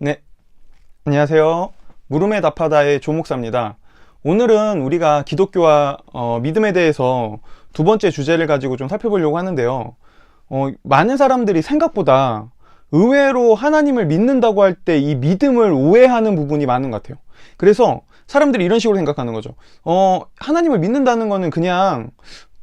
네, 안녕하세요. 물음에 답하다의 조목사입니다. 오늘은 우리가 기독교와 믿음에 대해서 두 번째 주제를 가지고 좀 살펴보려고 하는데요. 많은 사람들이 생각보다 의외로 하나님을 믿는다고 할 때 이 믿음을 오해하는 부분이 많은 것 같아요. 그래서 사람들이 이런 식으로 생각하는 거죠. 하나님을 믿는다는 거는 그냥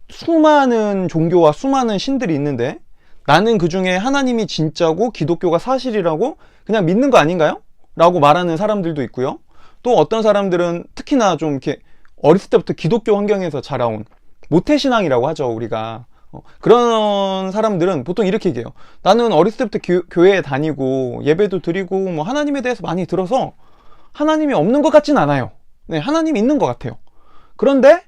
수많은 종교와 수많은 신들이 있는데 나는 그 중에 하나님이 진짜고 기독교가 사실이라고 그냥 믿는 거 아닌가요? 라고 말하는 사람들도 있고요. 또 어떤 사람들은 특히나 좀 이렇게 어렸을 때부터 기독교 환경에서 자라온 모태신앙이라고 하죠, 우리가. 그런 사람들은 보통 이렇게 얘기해요. 나는 어렸을 때부터 교회에 다니고 예배도 드리고 뭐 하나님에 대해서 많이 들어서 하나님이 없는 것 같진 않아요. 네, 하나님이 있는 것 같아요. 그런데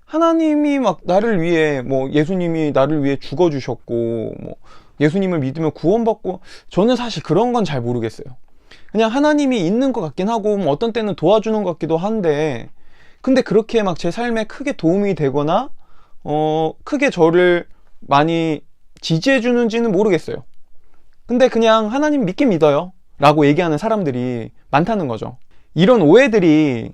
하나님이 막 나를 위해 뭐 예수님이 나를 위해 죽어주셨고 뭐 예수님을 믿으면 구원받고, 저는 사실 그런 건 잘 모르겠어요. 그냥 하나님이 있는 것 같긴 하고 뭐 어떤 때는 도와주는 것 같기도 한데, 근데 그렇게 막 제 삶에 크게 도움이 되거나 크게 저를 많이 지지해 주는지는 모르겠어요. 근데 그냥 하나님 믿긴 믿어요 라고 얘기하는 사람들이 많다는 거죠. 이런 오해들이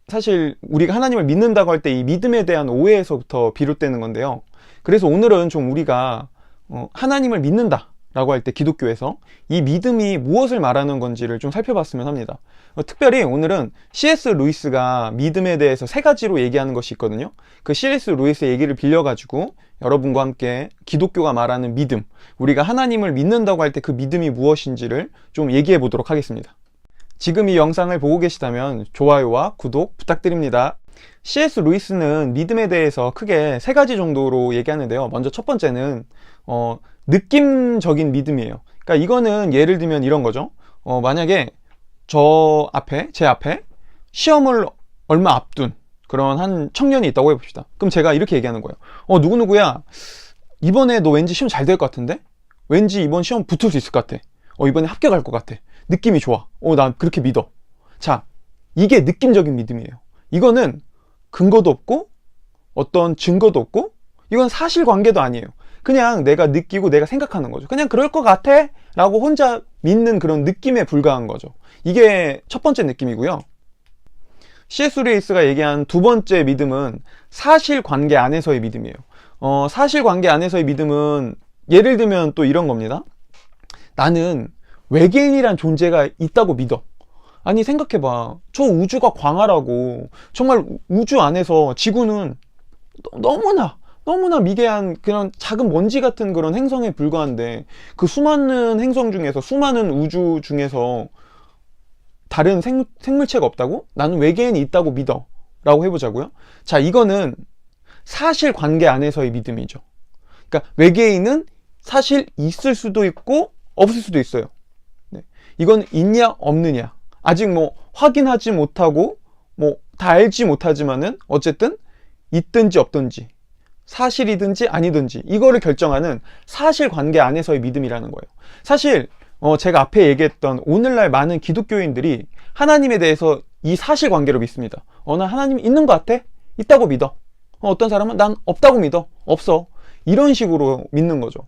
사실 우리가 하나님을 믿는다고 할 때 이 믿음에 대한 오해에서부터 비롯되는 건데요. 그래서 오늘은 좀 우리가 하나님을 믿는다 라고 할 때 기독교에서 이 믿음이 무엇을 말하는 건지를 좀 살펴봤으면 합니다. 특별히 오늘은 C.S. 루이스가 믿음에 대해서 세 가지로 얘기하는 것이 있거든요. 그 C.S. 루이스의 얘기를 빌려가지고 여러분과 함께 기독교가 말하는 믿음, 우리가 하나님을 믿는다고 할 때 그 믿음이 무엇인지를 좀 얘기해 보도록 하겠습니다. 지금 이 영상을 보고 계시다면 좋아요와 구독 부탁드립니다. C.S. 루이스는 믿음에 대해서 크게 세 가지 정도로 얘기하는데요. 먼저 첫 번째는 느낌적인 믿음이에요. 그러니까 이거는 예를 들면 이런 거죠. 만약에 제 앞에 시험을 얼마 앞둔 그런 한 청년이 있다고 해봅시다. 그럼 제가 이렇게 얘기하는 거예요. 누구누구야, 이번에 너 왠지 시험 잘 될 것 같은데? 왠지 이번 시험 붙을 수 있을 것 같아. 이번에 합격할 것 같아. 느낌이 좋아. 난 그렇게 믿어. 자, 이게 느낌적인 믿음이에요. 이거는 근거도 없고 어떤 증거도 없고 이건 사실관계도 아니에요. 그냥 내가 느끼고 내가 생각하는 거죠. 그냥 그럴 것 같아 라고 혼자 믿는 그런 느낌에 불과한 거죠. 이게 첫 번째 느낌이고요. C.S. 루이스가 얘기한 두 번째 믿음은 사실관계 안에서의 믿음이에요. 사실관계 안에서의 믿음은 예를 들면 또 이런 겁니다. 나는 외계인이란 존재가 있다고 믿어. 아니 생각해봐. 저 우주가 광활하고 정말 우주 안에서 지구는 너무나 미개한 그런 작은 먼지 같은 그런 행성에 불과한데, 그 수많은 행성 중에서, 수많은 우주 중에서 다른 생물체가 없다고? 나는 외계인이 있다고 믿어 라고 해보자고요. 자, 이거는 사실관계 안에서의 믿음이죠. 그러니까 외계인은 사실 있을 수도 있고 없을 수도 있어요. 네. 이건 있냐 없느냐 아직 뭐 확인하지 못하고 뭐 다 알지 못하지만은 어쨌든 있든지 없든지 사실이든지 아니든지 이거를 결정하는 사실관계 안에서의 믿음이라는 거예요. 사실 제가 앞에 얘기했던 오늘날 많은 기독교인들이 하나님에 대해서 이 사실관계로 믿습니다. 나 하나님 있는 것 같아? 있다고 믿어. 어떤 사람은 난 없다고 믿어. 없어. 이런 식으로 믿는 거죠.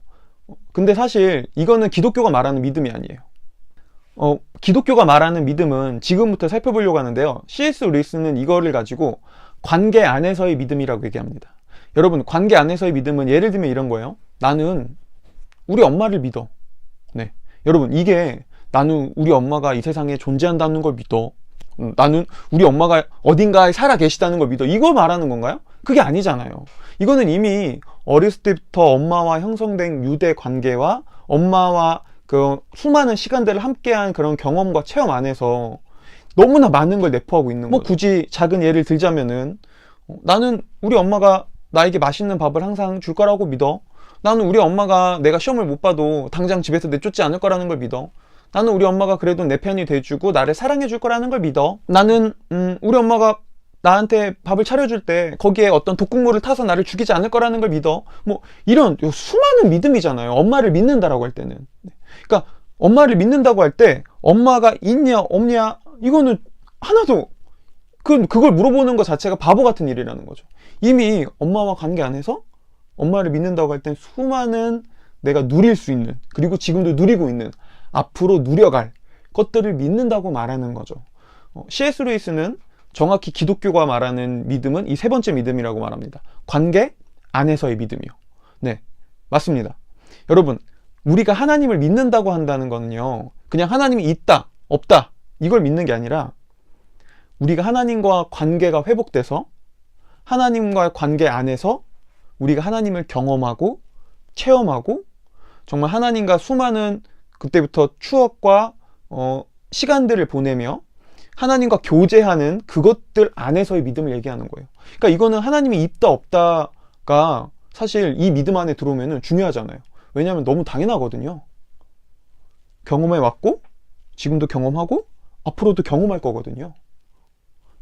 근데 사실 이거는 기독교가 말하는 믿음이 아니에요. 기독교가 말하는 믿음은 지금부터 살펴보려고 하는데요. C.S. 루이스는 이거를 가지고 관계 안에서의 믿음이라고 얘기합니다. 여러분, 관계 안에서의 믿음은 예를 들면 이런 거예요. 나는 우리 엄마를 믿어. 네. 여러분, 이게 나는 우리 엄마가 이 세상에 존재한다는 걸 믿어. 나는 우리 엄마가 어딘가에 살아 계시다는 걸 믿어. 이걸 말하는 건가요? 그게 아니잖아요. 이거는 이미 어렸을 때부터 엄마와 형성된 유대 관계와 엄마와 그 수많은 시간들을 함께한 그런 경험과 체험 안에서 너무나 많은 걸 내포하고 있는 거죠. 굳이 작은 예를 들자면은 나는 우리 엄마가 나에게 맛있는 밥을 항상 줄 거라고 믿어. 나는 우리 엄마가 내가 시험을 못 봐도 당장 집에서 내쫓지 않을 거라는 걸 믿어. 나는 우리 엄마가 그래도 내 편이 돼주고 나를 사랑해 줄 거라는 걸 믿어. 나는 우리 엄마가 나한테 밥을 차려줄 때 거기에 어떤 독극물을 타서 나를 죽이지 않을 거라는 걸 믿어. 뭐 이런 수많은 믿음이잖아요. 엄마를 믿는다라고 할 때는. 그러니까 엄마를 믿는다고 할 때 엄마가 있냐 없냐 이거는 하나도 그걸 물어보는 것 자체가 바보 같은 일이라는 거죠. 이미 엄마와 관계 안에서 엄마를 믿는다고 할 땐 수많은 내가 누릴 수 있는, 그리고 지금도 누리고 있는, 앞으로 누려갈 것들을 믿는다고 말하는 거죠. C.S. 루이스는 정확히 기독교가 말하는 믿음은 이 세 번째 믿음이라고 말합니다. 관계 안에서의 믿음이요. 네, 맞습니다. 여러분, 우리가 하나님을 믿는다고 한다는 거는요, 그냥 하나님이 있다, 없다, 이걸 믿는 게 아니라 우리가 하나님과 관계가 회복돼서 하나님과의 관계 안에서 우리가 하나님을 경험하고 체험하고 정말 하나님과 수많은 그때부터 추억과 시간들을 보내며 하나님과 교제하는 그것들 안에서의 믿음을 얘기하는 거예요. 그러니까 이거는 하나님이 있다 없다가 사실 이 믿음 안에 들어오면 중요하잖아요. 왜냐하면 너무 당연하거든요. 경험해 왔고 지금도 경험하고 앞으로도 경험할 거거든요.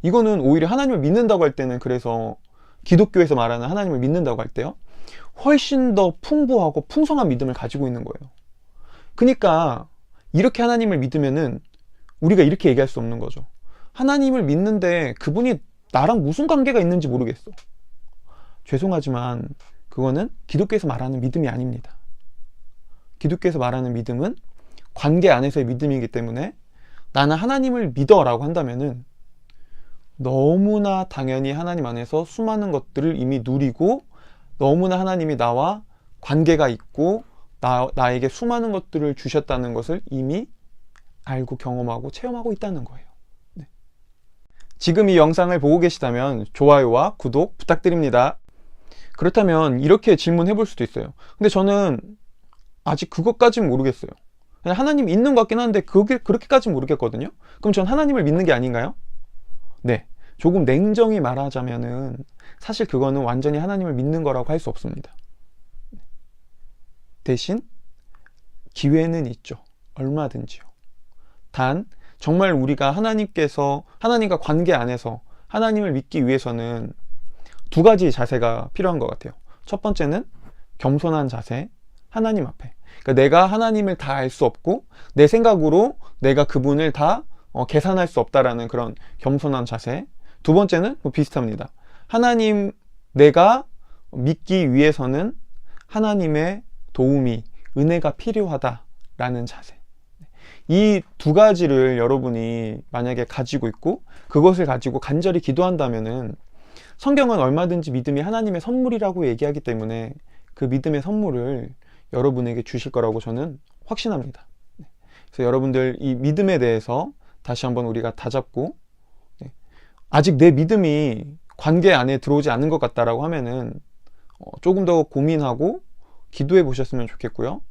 이거는 오히려 하나님을 믿는다고 할 때는, 그래서 기독교에서 말하는 하나님을 믿는다고 할 때요, 훨씬 더 풍부하고 풍성한 믿음을 가지고 있는 거예요. 그러니까 이렇게 하나님을 믿으면은 우리가 이렇게 얘기할 수 없는 거죠. 하나님을 믿는데 그분이 나랑 무슨 관계가 있는지 모르겠어. 죄송하지만 그거는 기독교에서 말하는 믿음이 아닙니다. 기독교에서 말하는 믿음은 관계 안에서의 믿음이기 때문에 나는 하나님을 믿어 라고 한다면은 너무나 당연히 하나님 안에서 수많은 것들을 이미 누리고 너무나 하나님이 나와 관계가 있고 나에게 수많은 것들을 주셨다는 것을 이미 알고 경험하고 체험하고 있다는 거예요. 네. 지금 이 영상을 보고 계시다면 좋아요와 구독 부탁드립니다. 그렇다면 이렇게 질문해 볼 수도 있어요. 근데 저는 아직 그것까지는 모르겠어요. 그냥 하나님이 있는 것 같긴 한데 그렇게까지는 모르겠거든요. 그럼 전 하나님을 믿는 게 아닌가요? 네, 조금 냉정히 말하자면은 사실 그거는 완전히 하나님을 믿는 거라고 할 수 없습니다. 대신 기회는 있죠. 얼마든지요. 단 정말 우리가 하나님과 관계 안에서 하나님을 믿기 위해서는 두 가지 자세가 필요한 것 같아요. 첫 번째는 겸손한 자세, 하나님 앞에. 그러니까 내가 하나님을 다 알 수 없고 내 생각으로 내가 그분을 다 계산할 수 없다라는 그런 겸손한 자세. 두 번째는 비슷합니다. 내가 믿기 위해서는 하나님의 도움이, 은혜가 필요하다라는 자세. 이 두 가지를 여러분이 만약에 가지고 있고 그것을 가지고 간절히 기도한다면은, 성경은 얼마든지 믿음이 하나님의 선물이라고 얘기하기 때문에 그 믿음의 선물을 여러분에게 주실 거라고 저는 확신합니다. 그래서 여러분들 이 믿음에 대해서 다시 한번 우리가 다잡고, 아직 내 믿음이 관계 안에 들어오지 않는 것 같다라고 하면은 조금 더 고민하고 기도해 보셨으면 좋겠고요.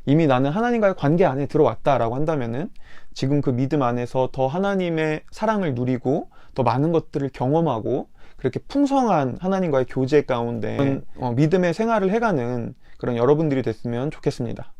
이미 나는 하나님과의 관계 안에 들어왔다라고 한다면은 지금 그 믿음 안에서 더 하나님의 사랑을 누리고 더 많은 것들을 경험하고 그렇게 풍성한 하나님과의 교제 가운데 믿음의 생활을 해가는 그런 여러분들이 됐으면 좋겠습니다.